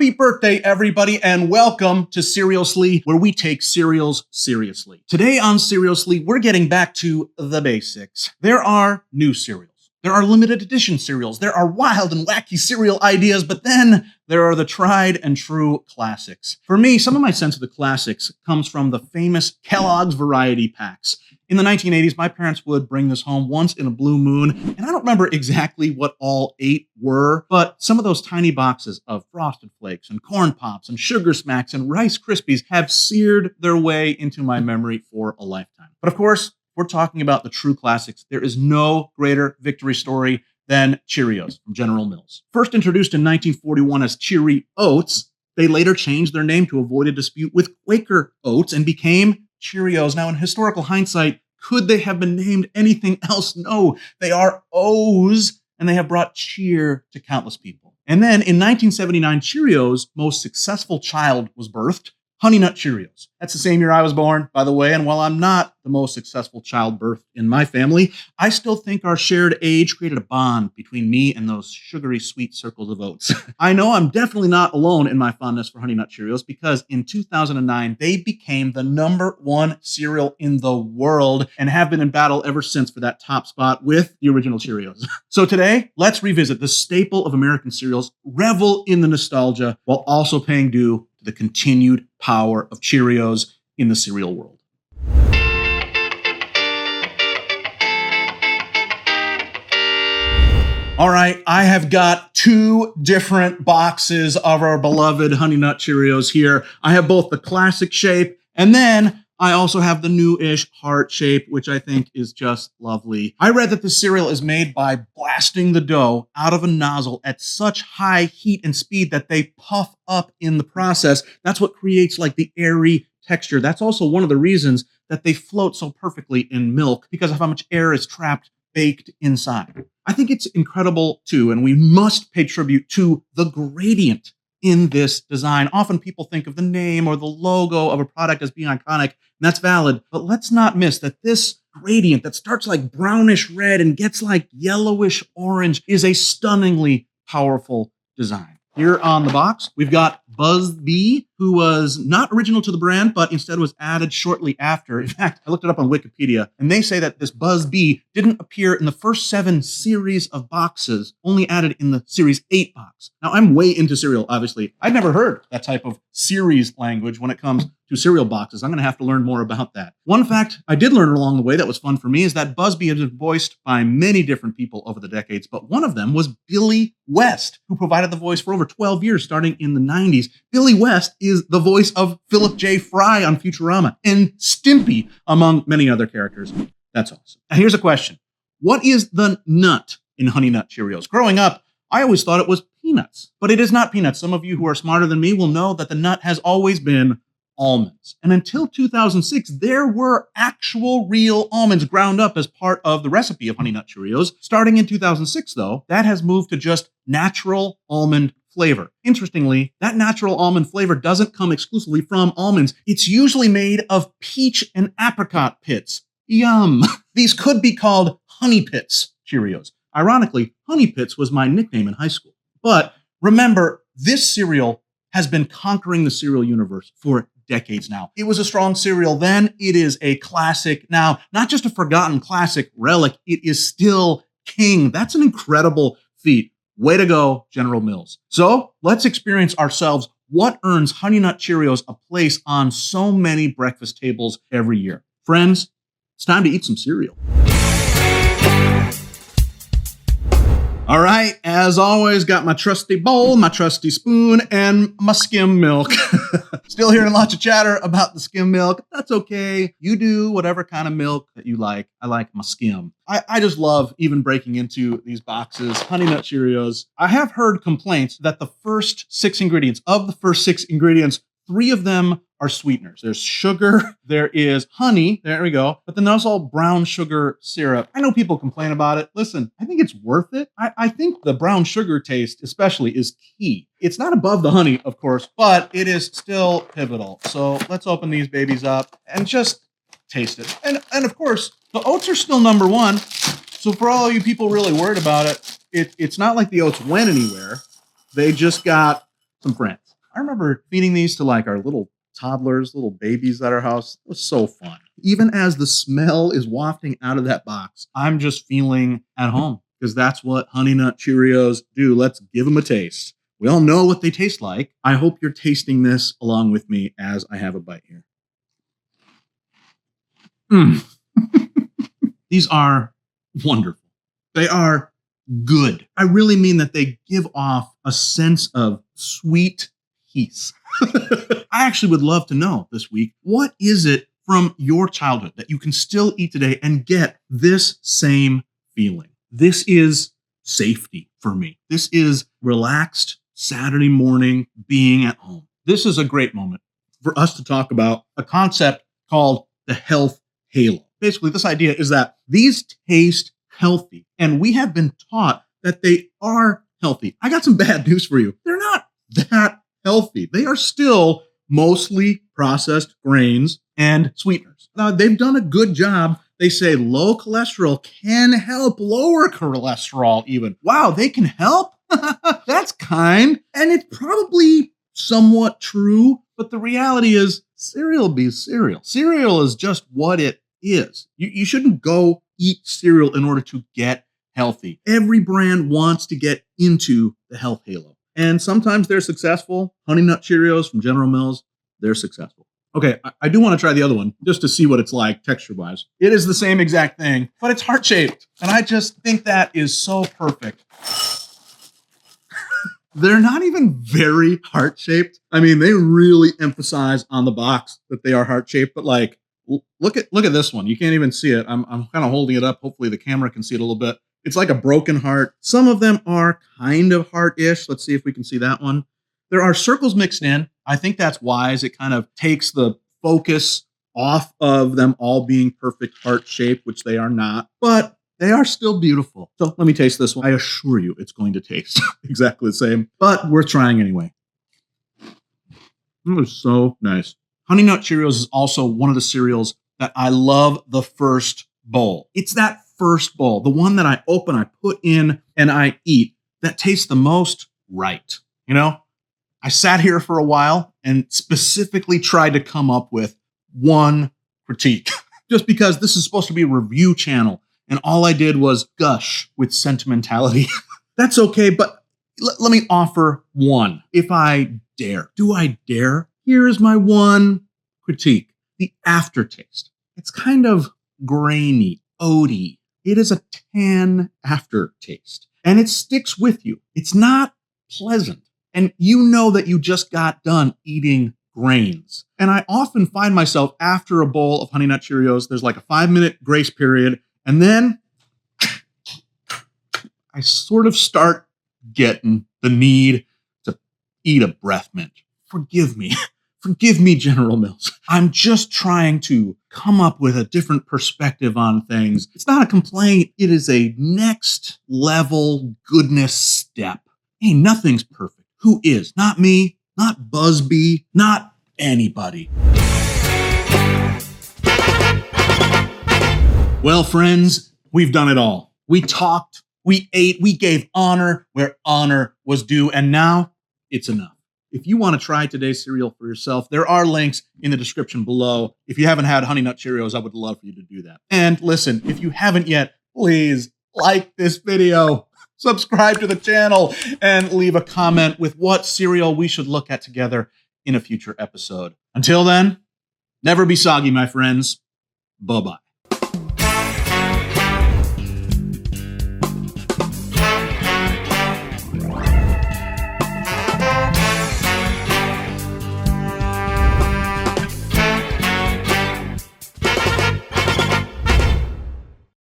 Happy birthday, everybody, and welcome to Cerealsly, where we take cereals seriously. Today on Cerealsly, we're getting back to the basics. There are new cereals. There are limited edition cereals. There are wild and wacky cereal ideas, but then there are the tried and true classics. For me, some of my sense of the classics comes from the famous Kellogg's variety packs. In the 1980s, my parents would bring this home once in a blue moon, and I don't remember exactly what all 8 were, but some of those tiny boxes of Frosted Flakes and Corn Pops and Sugar Smacks and Rice Krispies have seared their way into my memory for a lifetime. But of course, we're talking about the true classics. There is no greater victory story than Cheerios from General Mills. First introduced in 1941 as Cheery Oats, they later changed their name to avoid a dispute with Quaker Oats and became Cheerios. Now, in historical hindsight, could they have been named anything else? No, they are O's, and they have brought cheer to countless people. And then in 1979, Cheerios' most successful child was birthed, Honey Nut Cheerios. That's the same year I was born, by the way, and while I'm not the most successful child birthed in my family, I still think our shared age created a bond between me and those sugary sweet circles of oats. I know I'm definitely not alone in my fondness for Honey Nut Cheerios because in 2009, they became the #1 cereal in the world and have been in battle ever since for that top spot with the original Cheerios. So today, let's revisit the staple of American cereals, revel in the nostalgia, while also paying due to the continued power of Cheerios in the cereal world. All right, I have got 2 different boxes of our beloved Honey Nut Cheerios here. I have both the classic shape, and then I also have the new-ish heart shape, which I think is just lovely. I read that the cereal is made by blasting the dough out of a nozzle at such high heat and speed that they puff up in the process. That's what creates like the airy texture. That's also one of the reasons that they float so perfectly in milk because of how much air is trapped, baked inside. I think it's incredible too, and we must pay tribute to the gradient in this design. Often people think of the name or the logo of a product as being iconic, and that's valid, but let's not miss that this gradient that starts like brownish red and gets like yellowish orange is a stunningly powerful design. Here on the box, we've got Buzz Bee, who was not original to the brand, but instead was added shortly after. In fact, I looked it up on Wikipedia, and they say that this Buzz Bee didn't appear in the first 7 series of boxes, only added in the Series 8 box. Now, I'm way into cereal, obviously. I've never heard that type of series language when it comes to cereal boxes. I'm going to have to learn more about that. One fact I did learn along the way that was fun for me is that Buzz Bee has been voiced by many different people over the decades, but one of them was Billy West, who provided the voice for over 12 years, starting in the 90s. Billy West is the voice of Philip J. Fry on Futurama and Stimpy, among many other characters. That's awesome. Now here's a question. What is the nut in Honey Nut Cheerios? Growing up, I always thought it was peanuts, but it is not peanuts. Some of you who are smarter than me will know that the nut has always been almonds. And until 2006, there were actual real almonds ground up as part of the recipe of Honey Nut Cheerios. Starting in 2006, though, that has moved to just natural almond flavor. Interestingly, that natural almond flavor doesn't come exclusively from almonds. It's usually made of peach and apricot pits. Yum. These could be called Honey Pits Cheerios. Ironically, Honey Pits was my nickname in high school. But remember, this cereal has been conquering the cereal universe for decades now. It was a strong cereal then. It is a classic now, not just a forgotten classic relic. It is still king. That's an incredible feat. Way to go, General Mills. So let's experience ourselves what earns Honey Nut Cheerios a place on so many breakfast tables every year. Friends, it's time to eat some cereal. All right, as always, got my trusty bowl, my trusty spoon, and my skim milk. Still hearing lots of chatter about the skim milk. That's okay. You do whatever kind of milk that you like. I like my skim. I just love even breaking into these boxes. Honey Nut Cheerios. I have heard complaints that the first 6 ingredients, 3 of them are sweeteners. There's sugar, there is honey, there we go, but then there's all brown sugar syrup. I know people complain about it. Listen, I think it's worth it. I think the brown sugar taste especially is key. It's not above the honey, of course, but it is still pivotal. So let's open these babies up and just taste it. And of course, the oats are still #1. So for all you people really worried about it, it's not like the oats went anywhere. They just got some friends. I remember feeding these to like our little toddlers, little babies at our house. It was so fun. Even as the smell is wafting out of that box, I'm just feeling at home because that's what Honey Nut Cheerios do. Let's give them a taste. We all know what they taste like. I hope you're tasting this along with me as I have a bite here. These are wonderful. They are good. I really mean that they give off a sense of sweet peace. I actually would love to know this week, what is it from your childhood that you can still eat today and get this same feeling? This is safety for me. This is relaxed Saturday morning being at home. This is a great moment for us to talk about a concept called the health halo. Basically, this idea is that these taste healthy, and we have been taught that they are healthy. I got some bad news for you. They're not that healthy. They are still mostly processed grains and sweeteners. Now, they've done a good job. They say low cholesterol can help lower cholesterol even. Wow, they can help? That's kind. And it's probably somewhat true, but the reality is cereal be cereal. Cereal is just what it is. You shouldn't go eat cereal in order to get healthy. Every brand wants to get into the health halo. And sometimes they're successful. Honey Nut Cheerios from General Mills, they're successful. Okay, I do want to try the other one just to see what it's like texture-wise. It is the same exact thing, but it's heart-shaped. And I just think that is so perfect. They're not even very heart-shaped. I mean, they really emphasize on the box that they are heart-shaped, but like, look at this one. You can't even see it. I'm kind of holding it up. Hopefully the camera can see it a little bit. It's like a broken heart. Some of them are kind of heart-ish. Let's see if we can see that one. There are circles mixed in. I think that's wise. It kind of takes the focus off of them all being perfect heart shape, which they are not, but they are still beautiful. So let me taste this one. I assure you it's going to taste exactly the same, but worth trying anyway. It was so nice. Honey Nut Cheerios is also one of the cereals that I love the first bowl. It's that first bowl, the one that I open, I put in, and I eat, that tastes the most right. You know, I sat here for a while and specifically tried to come up with one critique, just because this is supposed to be a review channel, and all I did was gush with sentimentality. That's okay, but let me offer one, if I dare. Do I dare? Here is my one critique. The aftertaste. It's kind of grainy, oaty. It is a tan aftertaste, and it sticks with you. It's not pleasant. And you know that you just got done eating grains. And I often find myself after a bowl of Honey Nut Cheerios, there's like a 5-minute grace period, and then I sort of start getting the need to eat a breath mint. Forgive me. Forgive me, General Mills. I'm just trying to come up with a different perspective on things. It's not a complaint. It is a next level goodness step. Hey, nothing's perfect. Who is? Not me, not Busby, not anybody. Well, friends, we've done it all. We talked, we ate, we gave honor where honor was due, and now it's enough. If you want to try today's cereal for yourself, there are links in the description below. If you haven't had Honey Nut Cheerios, I would love for you to do that. And listen, if you haven't yet, please like this video, subscribe to the channel, and leave a comment with what cereal we should look at together in a future episode. Until then, never be soggy, my friends. Bye-bye.